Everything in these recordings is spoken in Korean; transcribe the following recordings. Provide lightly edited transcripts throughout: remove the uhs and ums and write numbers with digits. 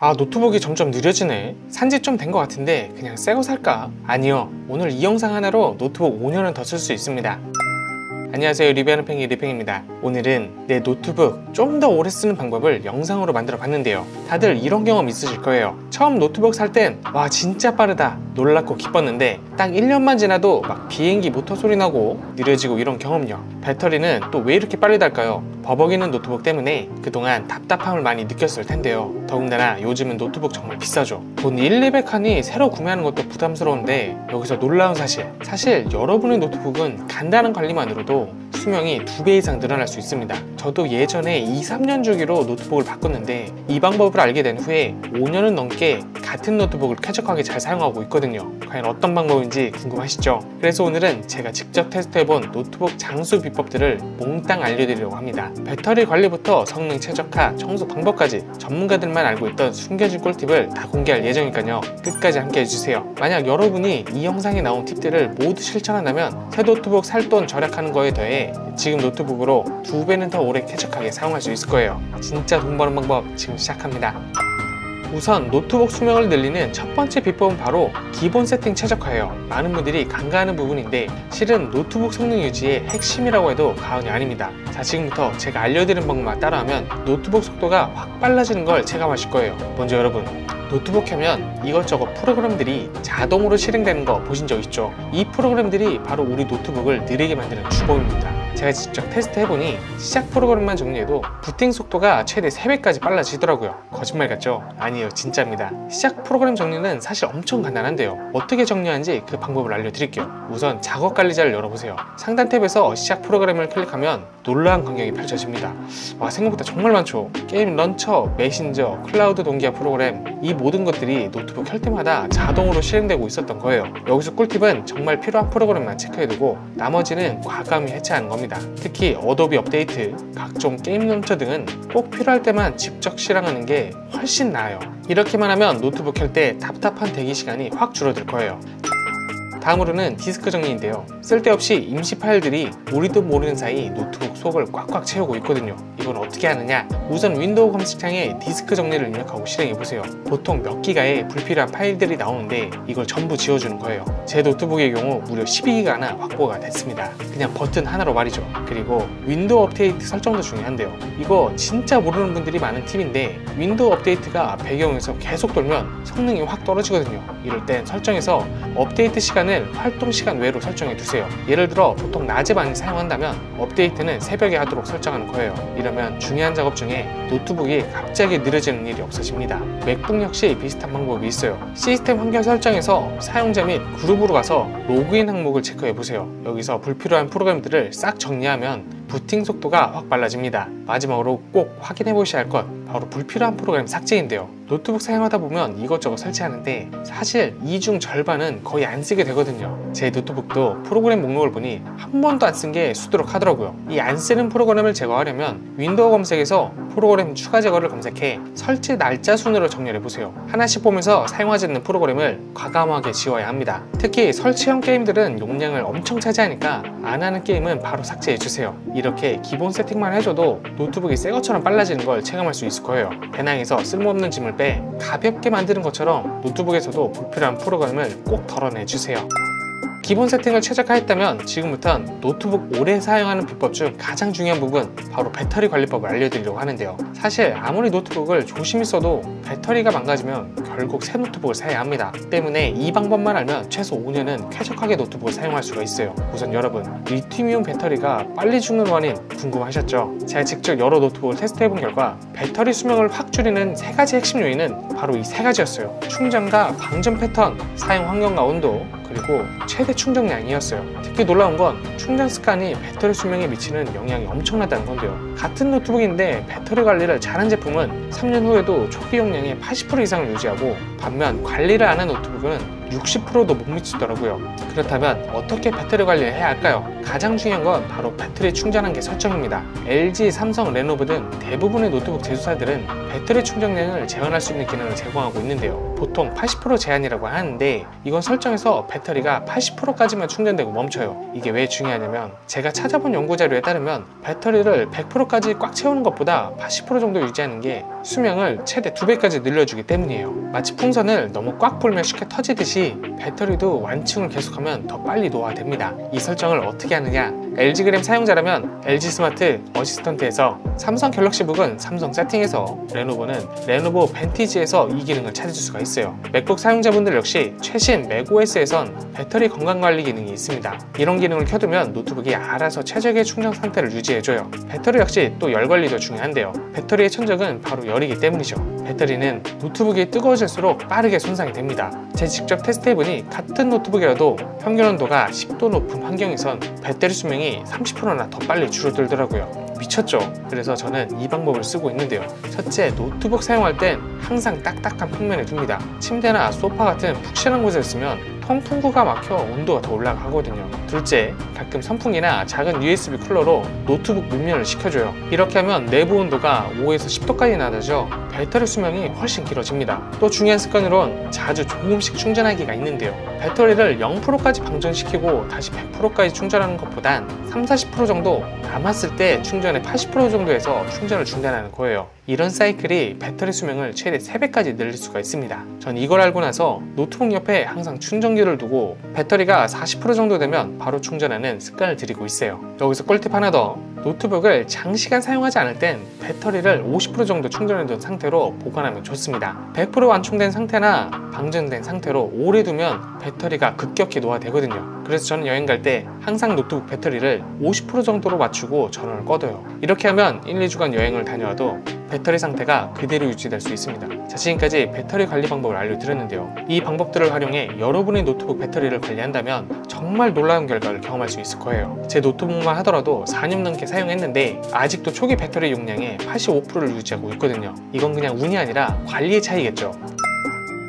노트북이 점점 느려지네. 산지 좀 된 것 같은데 그냥 새거 살까? 아니요, 오늘 이 영상 하나로 노트북 5년은 더 쓸 수 있습니다. 안녕하세요, 리뷰하는 팽이 리팽입니다. 오늘은 내 노트북 좀 더 오래 쓰는 방법을 영상으로 만들어 봤는데요, 다들 이런 경험 있으실 거예요. 처음 노트북 살 땐 와 진짜 빠르다 놀랍고 기뻤는데 딱 1년만 지나도 막 비행기 모터 소리 나고 느려지고 이런 경험요. 배터리는 또 왜 이렇게 빨리 닳을까요? 버벅이는 노트북 때문에 그동안 답답함을 많이 느꼈을 텐데요. 더군다나 요즘은 노트북 정말 비싸죠. 돈 1,200하니 새로 구매하는 것도 부담스러운데 여기서 놀라운 사실 여러분의 노트북은 간단한 관리만으로도 수명이 2배 이상 늘어날 수 있습니다. 저도 예전에 2-3년 주기로 노트북을 바꿨는데 이 방법을 알게 된 후에 5년은 넘게 같은 노트북을 쾌적하게 잘 사용하고 있거든요. 과연 어떤 방법인지 궁금하시죠? 그래서 오늘은 제가 직접 테스트해본 노트북 장수 비법들을 몽땅 알려드리려고 합니다. 배터리 관리부터 성능 최적화, 청소 방법까지 전문가들만 알고 있던 숨겨진 꿀팁을 다 공개할 예정이니까요, 끝까지 함께 해주세요. 만약 여러분이 이 영상에 나온 팁들을 모두 실천한다면 새 노트북 살 돈 절약하는 거에 더해 지금 노트북으로 2배는 더 오래 쾌적하게 사용할 수 있을 거예요. 진짜 돈 버는 방법 지금 시작합니다. 우선 노트북 수명을 늘리는 첫 번째 비법은 바로 기본 세팅 최적화예요. 많은 분들이 간과하는 부분인데 실은 노트북 성능 유지의 핵심이라고 해도 과언이 아닙니다. 자, 지금부터 제가 알려드린 방법만 따라하면 노트북 속도가 확 빨라지는 걸 체감하실 거예요. 먼저 여러분, 노트북 켜면 이것저것 프로그램들이 자동으로 실행되는 거 보신 적 있죠? 이 프로그램들이 바로 우리 노트북을 느리게 만드는 주범입니다. 제가 직접 테스트해보니 시작 프로그램만 정리해도 부팅 속도가 최대 3배까지 빨라지더라고요. 거짓말 같죠? 아니에요, 진짜입니다. 시작 프로그램 정리는 사실 엄청 간단한데요, 어떻게 정리하는지 그 방법을 알려드릴게요. 우선 작업 관리자를 열어보세요. 상단 탭에서 시작 프로그램을 클릭하면 놀라운 광경이 펼쳐집니다. 와, 생각보다 정말 많죠? 게임 런처, 메신저, 클라우드 동기화 프로그램, 이 모든 것들이 노트북 켤 때마다 자동으로 실행되고 있었던 거예요. 여기서 꿀팁은 정말 필요한 프로그램만 체크해두고 나머지는 과감히 해체하는 겁니다. 특히 어도비 업데이트, 각종 게임 런처 등은 꼭 필요할 때만 직접 실행하는 게 훨씬 나아요. 이렇게만 하면 노트북 켤 때 답답한 대기 시간이 확 줄어들 거예요. 다음으로는 디스크 정리인데요, 쓸데없이 임시 파일들이 우리도 모르는 사이 노트북 속을 꽉꽉 채우고 있거든요. 이건 어떻게 하느냐, 우선 윈도우 검색창에 디스크 정리를 입력하고 실행해보세요. 보통 몇 기가의 불필요한 파일들이 나오는데 이걸 전부 지워주는 거예요. 제 노트북의 경우 무려 12기가나 확보가 됐습니다. 그냥 버튼 하나로 말이죠. 그리고 윈도우 업데이트 설정도 중요한데요, 이거 진짜 모르는 분들이 많은 팁인데 윈도우 업데이트가 배경에서 계속 돌면 성능이 확 떨어지거든요. 이럴 땐 설정에서 업데이트 시간을 활동 시간 외로 설정해 두세요. 예를 들어 보통 낮에 많이 사용한다면 업데이트는 새벽에 하도록 설정하는 거예요. 이러면 중요한 작업 중에 노트북이 갑자기 느려지는 일이 없어집니다. 맥북 역시 비슷한 방법이 있어요. 시스템 환경 설정에서 사용자 및 그룹으로 가서 로그인 항목을 체크해 보세요. 여기서 불필요한 프로그램들을 싹 정리하면 부팅 속도가 확 빨라집니다. 마지막으로 꼭 확인해 보셔야 할 것, 바로 불필요한 프로그램 삭제인데요. 노트북 사용하다 보면 이것저것 설치하는데 사실 이 중 절반은 거의 안 쓰게 되거든요. 제 노트북도 프로그램 목록을 보니 한 번도 안 쓴 게 수두룩 하더라고요. 이 안 쓰는 프로그램을 제거하려면 윈도우 검색에서 프로그램 추가 제거를 검색해 설치 날짜 순으로 정렬해 보세요. 하나씩 보면서 사용하지 않는 프로그램을 과감하게 지워야 합니다. 특히 설치형 게임들은 용량을 엄청 차지하니까 안 하는 게임은 바로 삭제해 주세요. 이렇게 기본 세팅만 해줘도 노트북이 새 것처럼 빨라지는 걸 체감할 수 있을 거예요. 배낭에서 쓸모없는 짐을 빼 가볍게 만드는 것처럼 노트북에서도 불필요한 프로그램을 꼭 덜어내 주세요. 기본 세팅을 최적화했다면 지금부터는 노트북 오래 사용하는 비법 중 가장 중요한 부분, 바로 배터리 관리법을 알려드리려고 하는데요, 사실 아무리 노트북을 조심히 써도 배터리가 망가지면 결국 새 노트북을 사야 합니다. 때문에 이 방법만 알면 최소 5년은 쾌적하게 노트북을 사용할 수가 있어요. 우선 여러분, 리튬이온 배터리가 빨리 죽는 원인 궁금하셨죠? 제가 직접 여러 노트북을 테스트해본 결과 배터리 수명을 확 줄이는 3가지 핵심 요인은 바로 이 3가지였어요. 충전과 방전 패턴, 사용 환경과 온도, 그리고 최대 충전량이었어요. 특히 놀라운 건 충전 습관이 배터리 수명에 미치는 영향이 엄청나다는 건데요. 같은 노트북인데 배터리 관리를 잘한 제품은 3년 후에도 초기 용량의 80% 이상을 유지하고, 반면 관리를 안 한 노트북은 60%도 못 미치더라고요. 그렇다면 어떻게 배터리 관리를 해야 할까요? 가장 중요한 건 바로 배터리 충전한계 설정입니다. LG, 삼성, 레노버 등 대부분의 노트북 제조사들은 배터리 충전량을 제한할 수 있는 기능을 제공하고 있는데요. 보통 80% 제한이라고 하는데 이건 설정에서 배터리가 80%까지만 충전되고 멈춰요. 이게 왜 중요하냐면 제가 찾아본 연구자료에 따르면 배터리를 100%까지 꽉 채우는 것보다 80% 정도 유지하는 게 수명을 최대 2배까지 늘려주기 때문이에요. 마치 풍선을 너무 꽉 불면 쉽게 터지듯이 배터리도 완충을 계속하면 더 빨리 노화됩니다. 이 설정을 어떻게 하느냐? LG 그램 사용자라면 LG 스마트 어시스턴트에서, 삼성 갤럭시북은 삼성 세팅에서, 레노버는 레노버 벤티지에서 이 기능을 찾을 수가 있어요. 맥북 사용자분들 역시 최신 맥OS에선 배터리 건강관리 기능이 있습니다. 이런 기능을 켜두면 노트북이 알아서 최적의 충전 상태를 유지해줘요. 배터리 역시 또 열 관리도 중요한데요. 배터리의 천적은 바로 열이기 때문이죠. 배터리는 노트북이 뜨거워질수록 빠르게 손상이 됩니다. 제 직접 테스트해보니 같은 노트북이라도 평균 온도가 10도 높은 환경에선 배터리 수명이 30%나 더 빨리 줄어들더라고요. 미쳤죠? 그래서 저는 이 방법을 쓰고 있는데요. 첫째, 노트북 사용할 땐 항상 딱딱한 평면에 둡니다. 침대나 소파 같은 푹신한 곳에 쓰면 통풍구가 막혀 온도가 더 올라가거든요. 둘째, 가끔 선풍기나 작은 USB 쿨러로 노트북 밑면을 식혀줘요. 이렇게 하면 내부 온도가 5에서 10도까지 낮아져 배터리 수명이 훨씬 길어집니다. 또 중요한 습관으론 자주 조금씩 충전하기가 있는데요. 배터리를 0%까지 방전시키고 다시 100%까지 충전하는 것보단 30-40% 정도 남았을 때 충전의 80% 정도에서 충전을 중단하는 거예요. 이런 사이클이 배터리 수명을 최대 3배까지 늘릴 수가 있습니다. 전 이걸 알고 나서 노트북 옆에 항상 충전기를 두고 배터리가 40% 정도 되면 바로 충전하는 습관을 들이고 있어요. 여기서 꿀팁 하나 더. 노트북을 장시간 사용하지 않을 땐 배터리를 50% 정도 충전해둔 상태로 보관하면 좋습니다. 100% 완충된 상태나 방전된 상태로 오래 두면 배터리가 급격히 노화되거든요. 그래서 저는 여행 갈 때 항상 노트북 배터리를 50% 정도로 맞추고 전원을 꺼둬요. 이렇게 하면 1-2주간 여행을 다녀와도 배터리 상태가 그대로 유지될 수 있습니다. 자, 지금까지 배터리 관리 방법을 알려드렸는데요. 이 방법들을 활용해 여러분의 노트북 배터리를 관리한다면 정말 놀라운 결과를 경험할 수 있을 거예요. 제 노트북만 하더라도 4년 넘게 사용했는데 아직도 초기 배터리 용량의 85%를 유지하고 있거든요. 이건 그냥 운이 아니라 관리의 차이겠죠.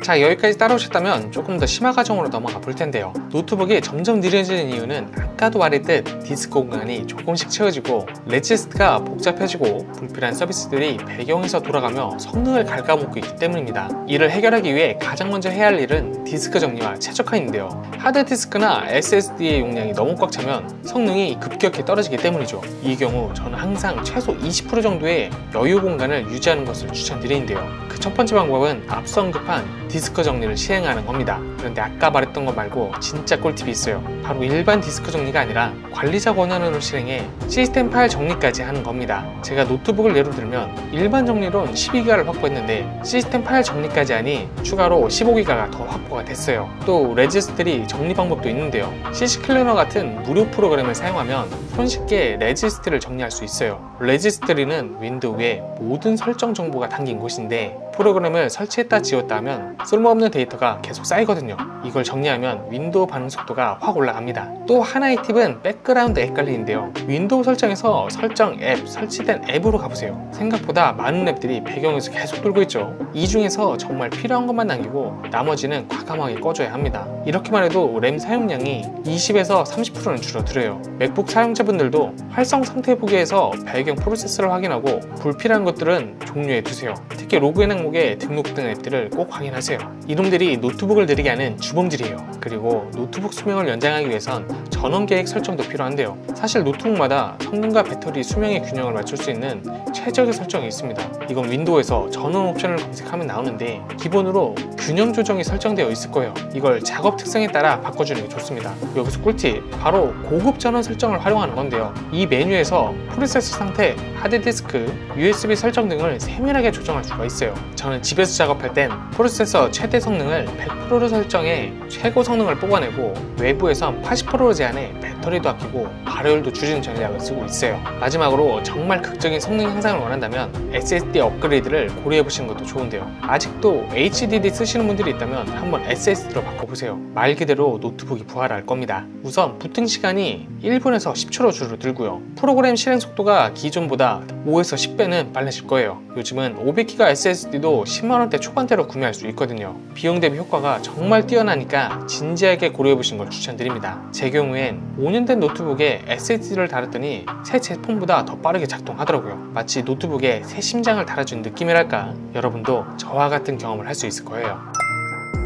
자, 여기까지 따라오셨다면 조금 더 심화 과정으로 넘어가 볼 텐데요. 노트북이 점점 느려지는 이유는 아까도 말했듯 디스크 공간이 조금씩 채워지고 레지스트가 복잡해지고 불필요한 서비스들이 배경에서 돌아가며 성능을 갉아먹고 있기 때문입니다. 이를 해결하기 위해 가장 먼저 해야 할 일은 디스크 정리와 최적화인데요. 하드디스크나 SSD의 용량이 너무 꽉 차면 성능이 급격히 떨어지기 때문이죠. 이 경우 저는 항상 최소 20% 정도의 여유 공간을 유지하는 것을 추천드리는데요. 그 첫 번째 방법은 앞서 언급한 디스크 정리를 시행하는 겁니다. 그런데 아까 말했던 것 말고 진짜 꿀팁이 있어요. 바로 일반 디스크 정리가 아니라 관리자 권한으로 실행해 시스템 파일 정리까지 하는 겁니다. 제가 노트북을 예로 들면 일반 정리론 12기가를 확보했는데 시스템 파일 정리까지 하니 추가로 15기가가 더 확보가 됐어요. 또 레지스트리 정리 방법도 있는데요. CC클리너 같은 무료 프로그램을 사용하면 손쉽게 레지스트리를 정리할 수 있어요. 레지스트리는 윈도우에 모든 설정 정보가 담긴 곳인데 프로그램을 설치했다 지웠다 하면 쓸모없는 데이터가 계속 쌓이거든요. 이걸 정리하면 윈도우 반응 속도가 확 올라갑니다. 또 하나의 팁은 백그라운드 앱 관리인데요. 윈도우 설정에서 설정 앱, 설치된 앱으로 가보세요. 생각보다 많은 앱들이 배경에서 계속 돌고 있죠. 이 중에서 정말 필요한 것만 남기고 나머지는 과감하게 꺼줘야 합니다. 이렇게만 해도 램 사용량이 20에서 30%는 줄어들어요. 맥북 사용자분들도 활성 상태 보기에서 배경 프로세스를 확인하고 불필요한 것들은 종료해 두세요. 특히 로그인 항목에 등록된 앱들을 꼭 확인하세요. 이놈들이 노트북을 느리게 하는 주범들이에요. 그리고 노트북 수명을 연장하기 위해선 전원 계획 설정도 필요한데요. 사실 노트북마다 성능과 배터리 수명의 균형을 맞출 수 있는 최적의 설정이 있습니다. 이건 윈도우에서 전원 옵션을 검색하면 나오는데 기본으로 균형 조정이 설정되어 있을 거예요. 이걸 작업 특성에 따라 바꿔주는 게 좋습니다. 여기서 꿀팁, 바로 고급 전원 설정을 활용하는 건데요. 이 메뉴에서 프로세서 상태, 하드디스크, USB 설정 등을 세밀하게 조정할 수가 있어요. 저는 집에서 작업할 땐 프로세서 최대 성능을 100%로 설정해 최고 성능을 뽑아내고 외부에선 80%로 제한해 배터리도 아끼고 발열도 줄이는 전략을 쓰고 있어요. 마지막으로 정말 극적인 성능 향상을 원한다면 SSD 업그레이드를 고려해보시는 것도 좋은데요. 아직도 HDD 쓰시는 보시는 분들이 있다면 한번 SSD로 바꿔보세요. 말 그대로 노트북이 부활할 겁니다. 우선 부팅 시간이 1분에서 10초로 줄어들고요. 프로그램 실행 속도가 기존보다 5에서 10배는 빨라질 거예요. 요즘은 500기가 SSD도 10만원대 초반대로 구매할 수 있거든요. 비용 대비 효과가 정말 뛰어나니까 진지하게 고려해보시는 걸 추천드립니다. 제 경우엔 5년 된 노트북에 SSD를 달았더니 새 제품보다 더 빠르게 작동하더라고요. 마치 노트북에 새 심장을 달아준 느낌이랄까. 여러분도 저와 같은 경험을 할 수 있을 거예요.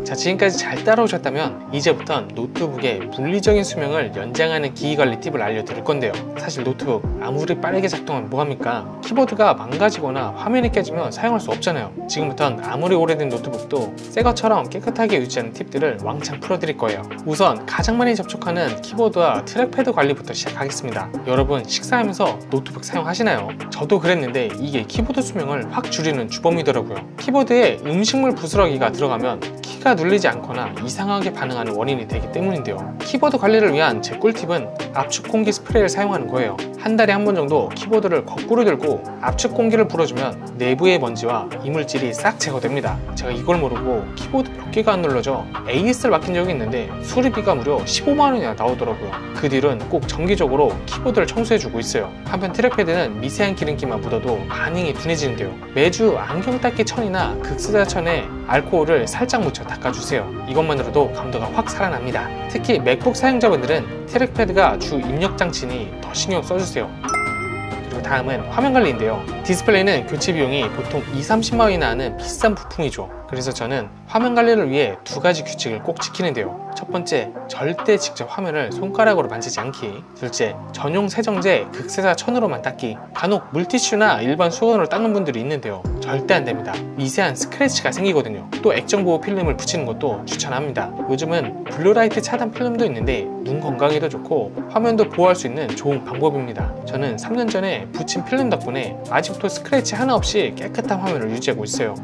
자, 지금까지 잘 따라오셨다면 이제부턴 노트북의 물리적인 수명을 연장하는 기기관리 팁을 알려드릴 건데요. 사실 노트북 아무리 빠르게 작동하면 뭐합니까? 키보드가 망가지거나 화면이 깨지면 사용할 수 없잖아요. 지금부턴 아무리 오래된 노트북도 새 것처럼 깨끗하게 유지하는 팁들을 왕창 풀어드릴 거예요. 우선 가장 많이 접촉하는 키보드와 트랙패드 관리부터 시작하겠습니다. 여러분 식사하면서 노트북 사용하시나요? 저도 그랬는데 이게 키보드 수명을 확 줄이는 주범이더라고요. 키보드에 음식물 부스러기가 들어가면 키가 눌리지 않거나 이상하게 반응하는 원인이 되기 때문인데요. 키보드 관리를 위한 제 꿀팁은 압축 공기 스프레이를 사용하는 거예요. 한 달에 한 번 정도 키보드를 거꾸로 들고 압축 공기를 불어주면 내부의 먼지와 이물질이 싹 제거됩니다. 제가 이걸 모르고 키보드 몇 개가 안 눌러져 AS를 맡긴 적이 있는데 수리비가 무려 15만원이나 나오더라고요. 그 뒤로는 꼭 정기적으로 키보드를 청소해주고 있어요. 한편 트랙패드는 미세한 기름기만 묻어도 반응이 둔해지는데요. 매주 안경 닦기 천이나 극스자천에 알코올을 살짝 묻혀 닦아주세요. 이것만으로도 감도가 확 살아납니다. 특히 맥북 사용자분들은 트랙패드가 주 입력 장치니 더 신경 써주세요. 그리고 다음은 화면 관리인데요. 디스플레이는 교체 비용이 보통 2~30만원이나 하는 비싼 부품이죠. 그래서 저는 화면 관리를 위해 두 가지 규칙을 꼭 지키는데요. 첫 번째, 절대 직접 화면을 손가락으로 만지지 않기. 둘째, 전용 세정제 극세사 천으로만 닦기. 간혹 물티슈나 일반 수건으로 닦는 분들이 있는데요. 절대 안 됩니다. 미세한 스크래치가 생기거든요. 또 액정 보호 필름을 붙이는 것도 추천합니다. 요즘은 블루라이트 차단 필름도 있는데 눈 건강에도 좋고 화면도 보호할 수 있는 좋은 방법입니다. 저는 3년 전에 붙인 필름 덕분에 아직도 스크래치 하나 없이 깨끗한 화면을 유지하고 있어요.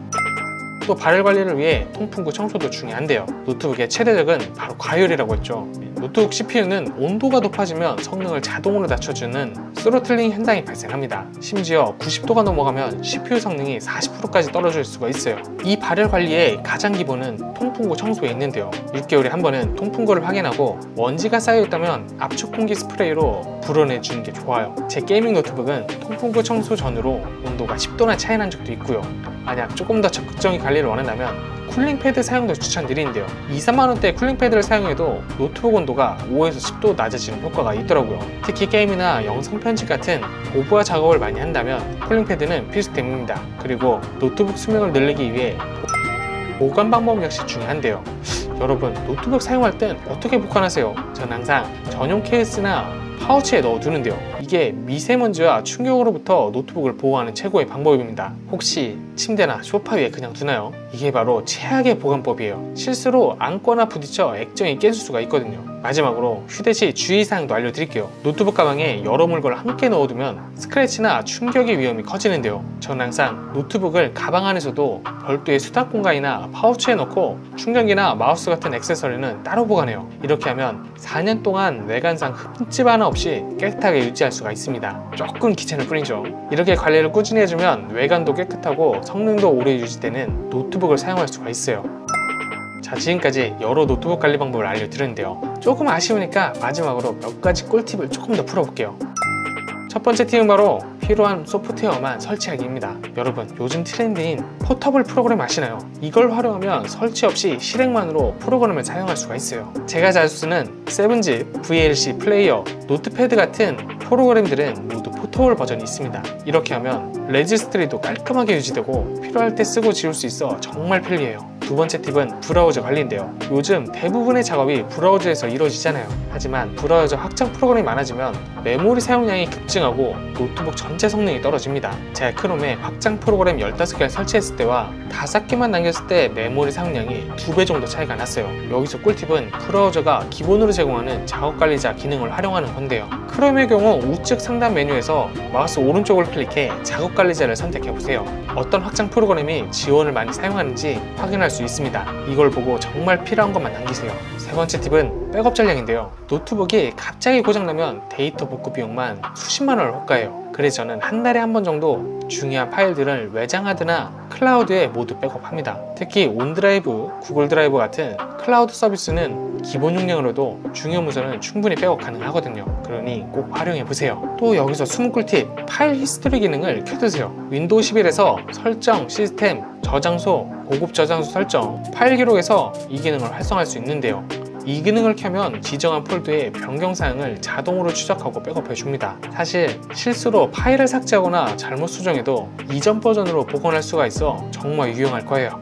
또 발열 관리를 위해 통풍구 청소도 중요한데요. 노트북의 최대적은 바로 과열이라고 했죠. 노트북 CPU는 온도가 높아지면 성능을 자동으로 낮춰주는 스로틀링 현상이 발생합니다. 심지어 90도가 넘어가면 CPU 성능이 40%까지 떨어질 수가 있어요. 이 발열 관리의 가장 기본은 통풍구 청소에 있는데요. 6개월에 한 번은 통풍구를 확인하고 먼지가 쌓여있다면 압축 공기 스프레이로 불어내주는 게 좋아요. 제 게이밍 노트북은 통풍구 청소 전으로 온도가 10도나 차이 난 적도 있고요. 만약 조금 더 적극적인 관리를 원한다면 쿨링 패드 사용도 추천드리는데요. 2~3만원대 쿨링 패드를 사용해도 노트북 온도가 5에서 10도 낮아지는 효과가 있더라고요. 특히 게임이나 영상 편집 같은 고부하 작업을 많이 한다면 쿨링 패드는 필수템입니다. 그리고 노트북 수명을 늘리기 위해 보관 방법 역시 중요한데요. 여러분 노트북 사용할 땐 어떻게 보관하세요? 저는 항상 전용 케이스나 파우치에 넣어두는데요. 이게 미세먼지와 충격으로부터 노트북을 보호하는 최고의 방법입니다. 혹시 침대나 소파 위에 그냥 두나요? 이게 바로 최악의 보관법이에요. 실수로 앉거나 부딪혀 액정이 깨질 수가 있거든요. 마지막으로 휴대시 주의사항도 알려드릴게요. 노트북 가방에 여러 물건을 함께 넣어두면 스크래치나 충격의 위험이 커지는데요. 저는 항상 노트북을 가방 안에서도 별도의 수납 공간이나 파우치에 넣고 충전기나 마우스 같은 액세서리는 따로 보관해요. 이렇게 하면 4년 동안 외관상 흠집 하나 없이 깨끗하게 유지할 수가 있습니다. 조금 귀찮을 뿐이죠. 이렇게 관리를 꾸준히 해주면 외관도 깨끗하고 성능도 오래 유지되는 노트북을 사용할 수가 있어요. 자, 지금까지 여러 노트북 관리 방법을 알려드렸는데요. 조금 아쉬우니까 마지막으로 몇 가지 꿀팁을 조금 더 풀어볼게요. 첫 번째 팁은 바로 필요한 소프트웨어만 설치하기입니다. 여러분 요즘 트렌드인 포터블 프로그램 아시나요? 이걸 활용하면 설치 없이 실행만으로 프로그램을 사용할 수가 있어요. 제가 자주 쓰는 7zip, VLC 플레이어, 노트패드 같은 프로그램들은 모두 포터블 버전이 있습니다. 이렇게 하면 레지스트리도 깔끔하게 유지되고 필요할 때 쓰고 지울 수 있어 정말 편리해요. 두 번째 팁은 브라우저 관리인데요. 요즘 대부분의 작업이 브라우저에서 이루어지잖아요. 하지만 브라우저 확장 프로그램이 많아지면 메모리 사용량이 급증하고 노트북 전체 성능이 떨어집니다. 제가 크롬에 확장 프로그램 15개를 설치했을 때와 5개만 남겼을 때 메모리 사용량이 2배 정도 차이가 났어요. 여기서 꿀팁은 브라우저가 기본으로 제공하는 작업관리자 기능을 활용하는 건데요. 크롬의 경우 우측 상단 메뉴에서 마우스 오른쪽을 클릭해 작업관리자를 선택해보세요. 어떤 확장 프로그램이 지원을 많이 사용하는지 확인할 수 수 있습니다. 이걸 보고 정말 필요한 것만 남기세요. 세 번째 팁은 백업 전략인데요. 노트북이 갑자기 고장나면 데이터 복구 비용만 수십만 원을 헛가해요. 그래서 저는 한 달에 한 번 정도 중요한 파일들을 외장하드나 클라우드에 모두 백업합니다. 특히 온드라이브, 구글 드라이브 같은 클라우드 서비스는 기본 용량으로도 중요 문서는 충분히 백업 가능하거든요. 그러니 꼭 활용해보세요. 또 여기서 숨은 꿀팁, 파일 히스토리 기능을 켜두세요. 윈도우 11에서 설정, 시스템, 저장소, 고급 저장소 설정, 파일 기록에서 이 기능을 활성화할 수 있는데요. 이 기능을 켜면 지정한 폴더의 변경사항을 자동으로 추적하고 백업해줍니다. 사실 실수로 파일을 삭제하거나 잘못 수정해도 이전 버전으로 복원할 수가 있어 정말 유용할 거예요.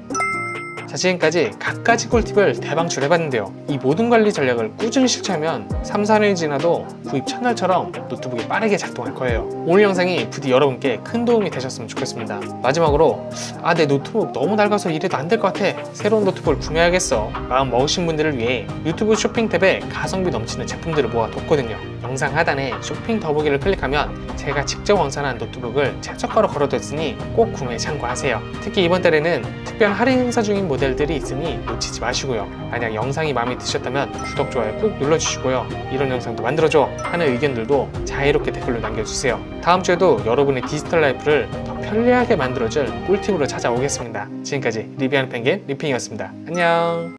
자, 지금까지 갖가지 꿀팁을 대방출해봤는데요. 이 모든 관리 전략을 꾸준히 실천하면 3-4년이 지나도 구입 첫날처럼 노트북이 빠르게 작동할 거예요. 오늘 영상이 부디 여러분께 큰 도움이 되셨으면 좋겠습니다. 마지막으로 내 노트북 너무 낡아서 이래도 안 될 것 같아, 새로운 노트북을 구매하겠어 마음 먹으신 분들을 위해 유튜브 쇼핑 탭에 가성비 넘치는 제품들을 모아뒀거든요. 영상 하단에 쇼핑 더보기를 클릭하면 제가 직접 원산한 노트북을 최저가로 걸어뒀으니 꼭 구매 참고하세요. 특히 이번 달에는 특별 할인 행사 중인 모델들이 있으니 놓치지 마시고요. 만약 영상이 마음에 드셨다면 구독, 좋아요 꼭 눌러주시고요. 이런 영상도 만들어줘 하는 의견들도 자유롭게 댓글로 남겨주세요. 다음 주에도 여러분의 디지털 라이프를 더 편리하게 만들어줄 꿀팁으로 찾아오겠습니다. 지금까지 리뷰하는 펭귄 리핑이었습니다. 안녕.